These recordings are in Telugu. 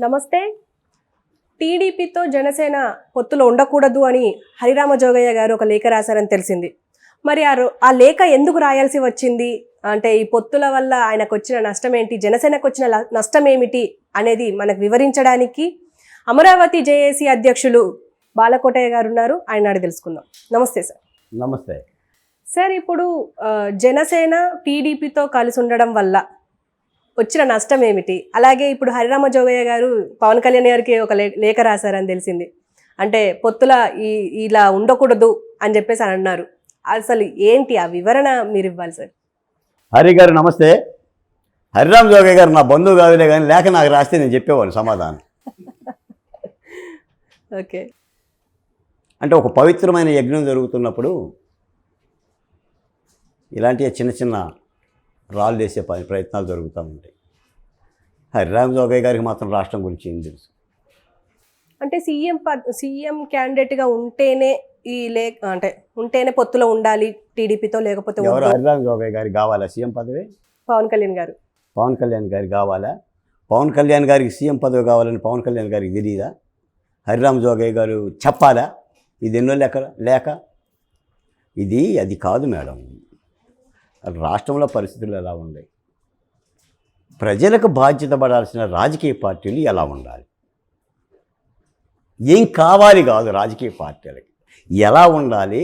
నమస్తే. టీడీపీతో జనసేన పొత్తులో ఉండకూడదు అని హరిరామ జోగయ్య గారు ఒక లేఖ రాశారని తెలిసింది. మరి ఆ లేఖ ఎందుకు రాయాల్సి వచ్చింది? అంటే ఈ పొత్తుల వల్ల ఆయనకు వచ్చిన నష్టం ఏంటి, జనసేనకు వచ్చిన నష్టం ఏమిటి అనేది మనకు వివరించడానికి అమరావతి జేఏసీ అధ్యక్షులు బాలకోటయ్య గారు ఉన్నారు. ఆయన అడిగి తెలుసుకుందాం. నమస్తే సార్. నమస్తే సార్, ఇప్పుడు జనసేన టీడీపీతో కలిసి ఉండడం వల్ల వచ్చిన నష్టం ఏమిటి? అలాగే ఇప్పుడు హరిరామ జోగయ్య గారు పవన్ కళ్యాణ్ గారికి ఒక లేఖ రాశారని తెలిసింది. అంటే పొత్తుల ఇలా ఉండకూడదు అని చెప్పేసి అని అన్నారు. అసలు ఏంటి ఆ వివరణ మీరు ఇవ్వాలి సార్. హరి గారు నమస్తే. హరిరామ జోగయ్య గారు నా బంధువు కాదులే, కానీ లేఖ నాకు రాస్తే నేను చెప్పేవాడిని సమాధానం. ఓకే. అంటే ఒక పవిత్రమైన యజ్ఞం జరుగుతున్నప్పుడు ఇలాంటి చిన్న చిన్న రాళ్ళు వేసే ప్రయత్నాలు జరుగుతూ ఉంటాయి. హరిరామ జోగయ్య గారికి మాత్రం రాష్ట్రం గురించి ఏం తెలుసు? అంటే సీఎం క్యాండిడేట్గా ఉంటేనే ఉంటేనే పొత్తులో ఉండాలి టీడీపీతో, లేకపోతే ఎవరు? హరిరామ జోగయ్య గారికి కావాలా సీఎం పదవి? పవన్ కళ్యాణ్ గారు. పవన్ కళ్యాణ్ గారికి కావాలా? పవన్ కళ్యాణ్ గారికి సీఎం పదవి కావాలని పవన్ కళ్యాణ్ గారికి తెలియదా? హరిరామ జోగయ్య గారు చెప్పాలా? ఇది ఎన్నో లేక ఇది అది కాదు మేడం. రాష్ట్రంలో పరిస్థితులు ఎలా ఉన్నాయి, ప్రజలకు బాధ్యత పడాల్సిన రాజకీయ పార్టీలు ఎలా ఉండాలి, ఏం కావాలి కాదు, రాజకీయ పార్టీలకి ఎలా ఉండాలి,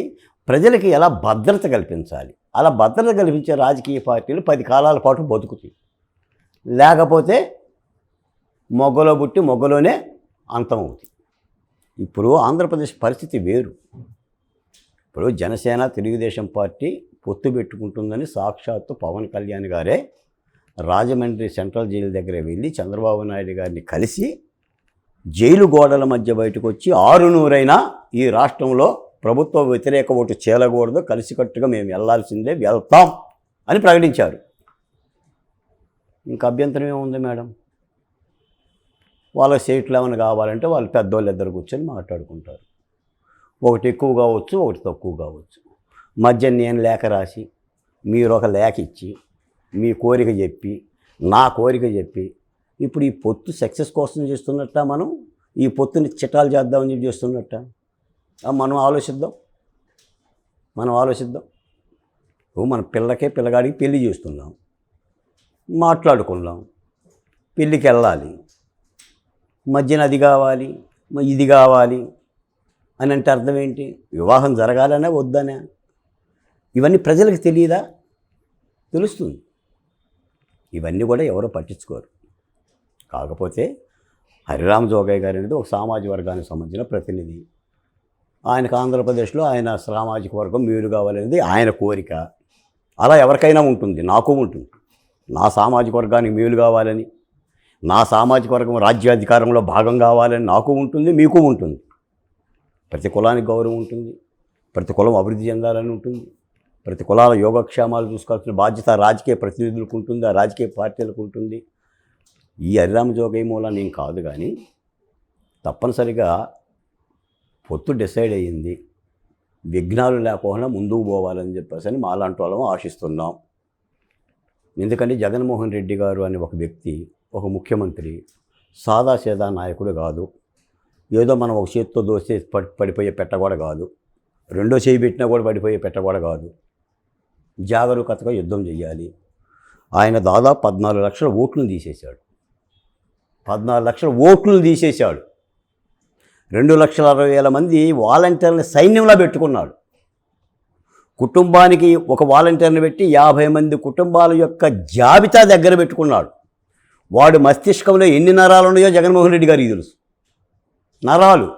ప్రజలకి ఎలా భద్రత కల్పించాలి, అలా భద్రత కల్పించే రాజకీయ పార్టీలు 10 కాలాల పాటు బతుకుతాయి. లేకపోతే మొగ్గలో పుట్టి మొగ్గలోనే అంతమవుతాయి. ఇప్పుడు ఆంధ్రప్రదేశ్ పరిస్థితి వేరు. ఇప్పుడు జనసేన తెలుగుదేశం పార్టీ పొత్తు పెట్టుకుంటుందని సాక్షాత్తు పవన్ కళ్యాణ్ గారే రాజమండ్రి సెంట్రల్ జైలు దగ్గర వెళ్ళి చంద్రబాబు నాయుడు గారిని కలిసి జైలు గోడల మధ్య బయటకు వచ్చి 600 ఈ రాష్ట్రంలో ప్రభుత్వ వ్యతిరేక ఓటు చేయకూడదు, కలిసికట్టుగా మేము వెళ్లాల్సిందే, వెళ్తాం అని ప్రకటించారు. ఇంకా అభ్యంతరం ఏముంది మేడం? వాళ్ళ సీట్లు ఏమైనా కావాలంటే వాళ్ళు పెద్దోళ్ళు ఇద్దరు కూర్చొని మాట్లాడుకుంటారు. ఒకటి ఎక్కువ కావచ్చు, ఒకటి తక్కువ కావచ్చు. మధ్య నేను లేఖ రాసి, మీరు ఒక లేఖ ఇచ్చి, మీ కోరిక చెప్పి, నా కోరిక చెప్పి, ఇప్పుడు ఈ పొత్తు సక్సెస్ కోసం చేస్తున్నట్ట, మనం ఈ పొత్తుని చిట్టాలు చేద్దామని చెప్పి చేస్తున్నట్ట. మనం ఆలోచిద్దాం. మన పిల్లగాడికి పెళ్లి చేస్తున్నాం, మాట్లాడుకున్నాం, పెళ్ళికి వెళ్ళాలి, మధ్యన అది కావాలి, ఇది కావాలి అని అంటే అర్థం ఏంటి? వివాహం జరగాలనే వద్దనే? ఇవన్నీ ప్రజలకు తెలియదా? తెలుస్తుంది. ఇవన్నీ కూడా ఎవరో పట్టించుకోరు. కాకపోతే హరిరామ జోగయ్య గారు అనేది ఒక సామాజిక వర్గానికి సంబంధించిన ప్రతినిధి. ఆయనకు ఆంధ్రప్రదేశ్లో ఆయన సామాజిక వర్గం మేలు కావాలనేది ఆయన కోరిక. అలా ఎవరికైనా ఉంటుంది, నాకు ఉంటుంది. నా సామాజిక వర్గానికి మేలు కావాలని, నా సామాజిక వర్గం రాజ్యాధికారంలో భాగం కావాలని నాకు ఉంటుంది, మీకు ఉంటుంది. ప్రతి కులానికి గౌరవం ఉంటుంది, ప్రతి కులం అభివృద్ధి చెందాలని ఉంటుంది, ప్రతి కులాల యోగక్షేమాలు చూసుకోవాల్సిన బాధ్యత రాజకీయ ప్రతినిధులకు ఉంటుంది, ఆ రాజకీయ పార్టీలకు ఉంటుంది. ఈ హరిరామ జోగయ్య మూల నేను కాదు, కానీ తప్పనిసరిగా పొత్తు డిసైడ్ అయ్యింది, విఘ్నాలు లేకుండా ముందుకు పోవాలని చెప్పేసి అని మాలాంటి వాళ్ళం ఆశిస్తున్నాం. ఎందుకంటే జగన్మోహన్ రెడ్డి గారు అనే ఒక వ్యక్తి, ఒక ముఖ్యమంత్రి సాదాసీదా నాయకుడు కాదు. ఏదో మనం ఒక చేతితో దోస్తే పడిపోయే పెట్ట కూడా కాదు, రెండో చేయి పెట్టినా కూడా పడిపోయే పెట్ట కూడా కాదు. జాగరూకతగా యుద్ధం చేయాలి. ఆయన దాదాపు 14 లక్షల ఓట్లను తీసేశాడు. 14 లక్షల ఓట్లను తీసేశాడు. 2,60,000 మంది వాలంటీర్ని సైన్యంలో పెట్టుకున్నాడు. కుటుంబానికి ఒక వాలంటీర్ని పెట్టి 50 మంది కుటుంబాల యొక్క జాబితా దగ్గర పెట్టుకున్నాడు. వాడు మస్తిష్కంలో ఎన్ని నరాలు ఉన్నాయో జగన్మోహన్ రెడ్డి గారికి తెలుసు. నరాలు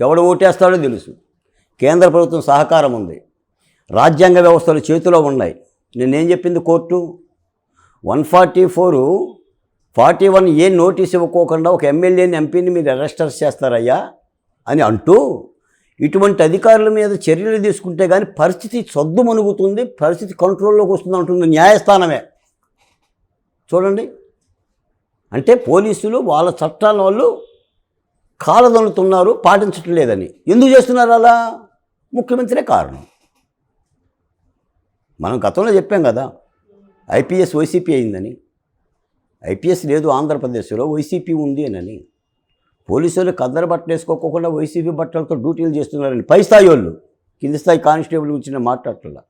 ఎవడు ఓటేస్తాడో తెలుసు. కేంద్ర ప్రభుత్వం సహకారం ఉంది, రాజ్యాంగ వ్యవస్థలు చేతిలో ఉన్నాయి. నేనేం చెప్పింది కోర్టు? 144(41) నోటీస్ ఇవ్వకోకుండా ఒక ఎమ్మెల్యేని, ఎంపీని మీరు అరెస్టర్ చేస్తారయ్యా అని అంటూ ఇటువంటి అధికారుల మీద చర్యలు తీసుకుంటే కానీ పరిస్థితి సద్దుమణుగుతుంది, పరిస్థితి కంట్రోల్లోకి వస్తుంది అంటుంది న్యాయస్థానమే. చూడండి, అంటే పోలీసులు వాళ్ళ చట్టాలను వాళ్ళు కాలదొలుతున్నారు, పాటించటం లేదని. ఎందుకు చేస్తున్నారు అలా? ముఖ్యమంత్రే కారణం. మనం గతంలో చెప్పాం కదా, ఐపీఎస్ వైసీపీ అయిందని. ఐపీఎస్ లేదు ఆంధ్రప్రదేశ్లో, వైసీపీ ఉంది అని. పోలీసులు కద్దరు బట్టలు వేసుకోకుండా వైసీపీ బట్టలతో డ్యూటీలు చేస్తున్నారని పై స్థాయి వాళ్ళు కింది స్థాయి కానిస్టేబుల్ గురించి మాట్లాడట్లా.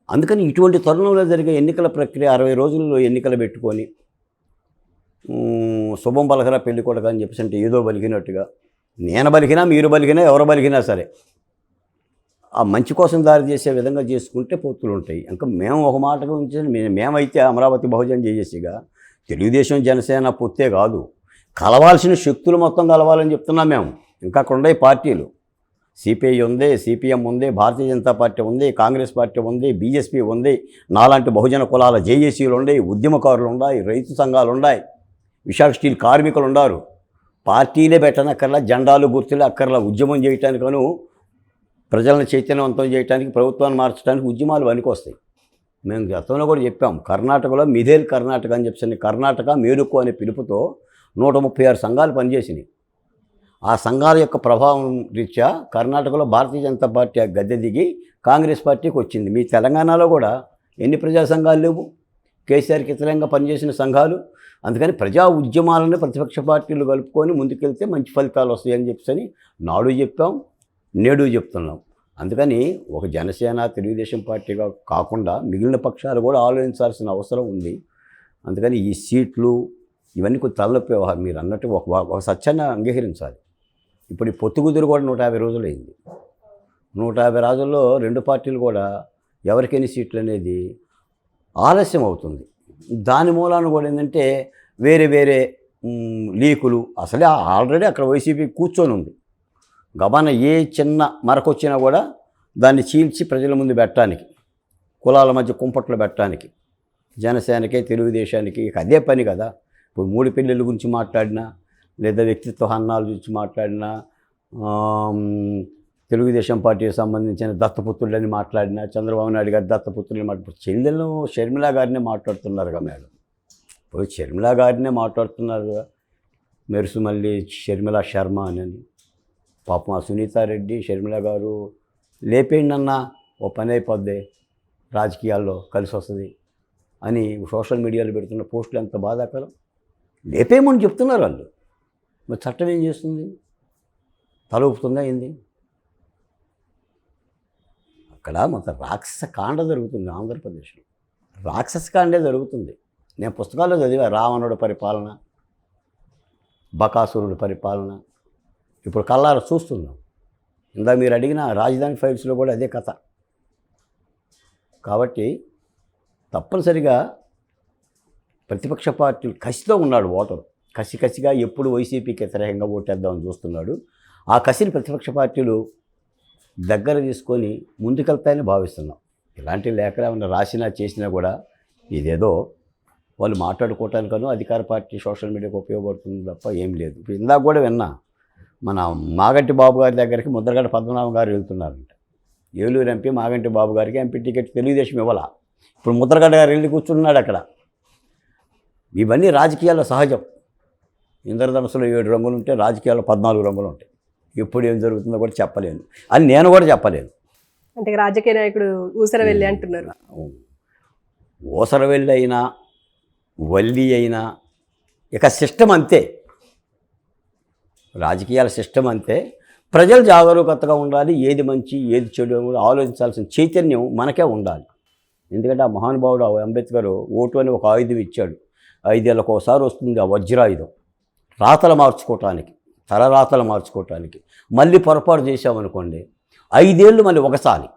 అందుకని ఇటువంటి తరుణంలో జరిగే ఎన్నికల ప్రక్రియ 60 రోజుల్లో ఎన్నికలు పెట్టుకొని శుభం పలకరా పెళ్లి కొడక అని చెప్పేసి అంటే ఏదో బలిగినట్టుగా, నేను బలికినా మీరు బలికినా ఎవరు బలికినా సరే ఆ మంచి కోసం దారి చేసే విధంగా చేసుకుంటే పొత్తులు ఉంటాయి. ఇంకా మేము ఒక మాట గురించి మేమైతే అమరావతి బహుజన్ జేఏసీగా తెలుగుదేశం జనసేన పొత్తే కాదు, కలవాల్సిన శక్తులు మొత్తం కలవాలని చెప్తున్నాం మేము. ఇంకా అక్కడ ఉన్నాయి పార్టీలు, సిపిఐ ఉంది, సిపిఎం ఉంది, భారతీయ జనతా పార్టీ ఉంది, కాంగ్రెస్ పార్టీ ఉంది, బీఎస్పీ ఉంది, నాలాంటి బహుజన కులాల జేఏసీలు ఉన్నాయి, ఉద్యమకారులు ఉన్నాయి, రైతు సంఘాలు ఉన్నాయి, విశాఖ స్టీల్ కార్మికులు ఉన్నారు. పార్టీలే పెట్టనక్కర్లా, జెండాలు గుర్తులే అక్కర్లా. ఉద్యమం చేయటానికను ప్రజలను చైతన్యవంతం చేయడానికి, ప్రభుత్వాన్ని మార్చడానికి ఉద్యమాలు వస్తాయి. మేము గతంలో కూడా చెప్పాం, కర్ణాటకలో మిథేల్ కర్ణాటక అని చెప్పి కర్ణాటక మేలుకు అనే పిలుపుతో 136 సంఘాలు పనిచేసినాయి. ఆ సంఘాల యొక్క ప్రభావం రీత్యా కర్ణాటకలో భారతీయ జనతా పార్టీ గద్దె దిగి కాంగ్రెస్ పార్టీకి వచ్చింది. మీ తెలంగాణలో కూడా ఎన్ని ప్రజా సంఘాలు లేవు, కేసీఆర్కి వ్యతిరేకంగా పనిచేసిన సంఘాలు. అందుకని ప్రజా ఉద్యమాలను ప్రతిపక్ష పార్టీలు కలుపుకొని ముందుకెళ్తే మంచి ఫలితాలు వస్తాయని చెప్పని నాడు చెప్పాం, నేడు చెప్తున్నాం. అందుకని ఒక జనసేన తెలుగుదేశం పార్టీగా కాకుండా మిగిలిన పక్షాలు కూడా ఆలోచించాల్సిన అవసరం ఉంది. అందుకని ఈ సీట్లు ఇవన్నీ కొంచెం తలనొప్పి వ్యవహారం. మీరు అన్నట్టు ఒక సత్యాన్ని అంగీకరించాలి. ఇప్పుడు ఈ పొత్తుకుదురు కూడా 150 రోజులు అయింది. 150 రోజుల్లో రెండు పార్టీలు కూడా ఎవరికెన్ని సీట్లు అనేది ఆలస్యం అవుతుంది. దాని మూలాన కూడా ఏంటంటే వేరే వేరే లీకులు. అసలే ఆల్రెడీ అక్కడ వైసీపీ కూర్చొని ఉంది. గబాన ఏ చిన్న మరకొచ్చినా కూడా దాన్ని చీల్చి ప్రజల ముందు పెట్టడానికి, కులాల మధ్య కుంపట్లు పెట్టడానికి జనసేనకే తెలుగుదేశానికి ఇక అదే పని కదా. ఇప్పుడు 3 పెళ్ళిళ్ళ గురించి మాట్లాడినా, లేదా వ్యక్తిత్వ హన్నాల గురించి మాట్లాడినా, తెలుగుదేశం పార్టీకి సంబంధించిన దత్తపుత్రులని మాట్లాడినా, చంద్రబాబు నాయుడు గారి దత్తపుత్రులని మాట్లాడు, చెల్లెలను షర్మిల గారినే మాట్లాడుతున్నారుగా మేడం. ఇప్పుడు షర్మిల గారినే మాట్లాడుతున్నారుగా, మెరుసు మళ్ళీ షర్మిల శర్మ అని. పాపం ఆ సునీతారెడ్డి షర్మిల గారు లేపేయండి అన్న ఓ పని అయిపోద్ది, రాజకీయాల్లో కలిసి వస్తుంది అని సోషల్ మీడియాలో పెడుతున్న పోస్టులు ఎంత బాధాకరం. లేపేయమని చెప్తున్నారు వాళ్ళు. మరి చట్టం ఏం చేస్తుంది? తల ఊపుతుందా ఏంది? అక్కడ మొత్తం రాక్షస కాండ జరుగుతుంది ఆంధ్రప్రదేశ్లో. రాక్షస కాండే జరుగుతుంది. నేను పుస్తకాల్లో చదివా, రావణుడి పరిపాలన, బకాసురుడి పరిపాలన. ఇప్పుడు కళ్ళారా చూస్తున్నాం. ఇందా మీరు అడిగిన రాజధాని ఫైల్స్లో కూడా అదే కథ. కాబట్టి తప్పనిసరిగా ప్రతిపక్ష పార్టీలు కసితో ఉన్నాడు ఓటరు. కసిగా ఎప్పుడు వైసీపీకి వ్యతిరేకంగా ఓటేద్దామని చూస్తున్నాడు. ఆ కసిని ప్రతిపక్ష పార్టీలు దగ్గర తీసుకొని ముందుకెళ్తాయని భావిస్తున్నాం. ఇలాంటి లేఖలు ఏమైనా రాసినా చేసినా కూడా ఇదేదో వాళ్ళు మాట్లాడుకోవటానికనో అధికార పార్టీ సోషల్ మీడియాకు ఉపయోగపడుతుంది తప్ప ఏం లేదు. ఇప్పుడు ఇందాక కూడా విన్నా, మన మాగంటి బాబు గారి దగ్గరికి ముద్రగడ పద్మనాభం గారు వెళ్తున్నారంట. ఏలూరు ఎంపీ మాగంటి బాబు గారికి ఎంపీ టికెట్ తెలుగుదేశం ఇవ్వాల. ఇప్పుడు ముద్రగడ గారు వెళ్ళి కూర్చున్నాడు అక్కడ. ఇవన్నీ రాజకీయాల్లో సహజం. ఇంద్రధనుసులో 7 రంగులు ఉంటే రాజకీయాల్లో 14 రంగులు ఉంటాయి. ఎప్పుడు ఏం జరుగుతుందో కూడా చెప్పలేను అని నేను కూడా చెప్పలేను. అంటే రాజకీయ నాయకుడు ఊసర వెళ్ళి అంటున్నారు. ఊసర వెళ్ళి అయినా వల్లి అయినా ఇక సిస్టమ్ అంతే, రాజకీయాల సిస్టమ్ అంతే. ప్రజలు జాగరూకతగా ఉండాలి. ఏది మంచి ఏది చెడు ఆలోచించాల్సిన చైతన్యం మనకే ఉండాలి. ఎందుకంటే ఆ మహానుభావుడు అంబేద్కర్ ఓటు అని ఒక ఆయుధం ఇచ్చాడు. 5 ఏళ్ళకు ఒకసారి వస్తుంది ఆ వజ్రాయుధం, రాతలు మార్చుకోవటానికి, తలరాతలు మార్చుకోవటానికి. మళ్ళీ పొరపాటు చేసామనుకోండి 5 ఏళ్ళు మళ్ళీ ఒకసారి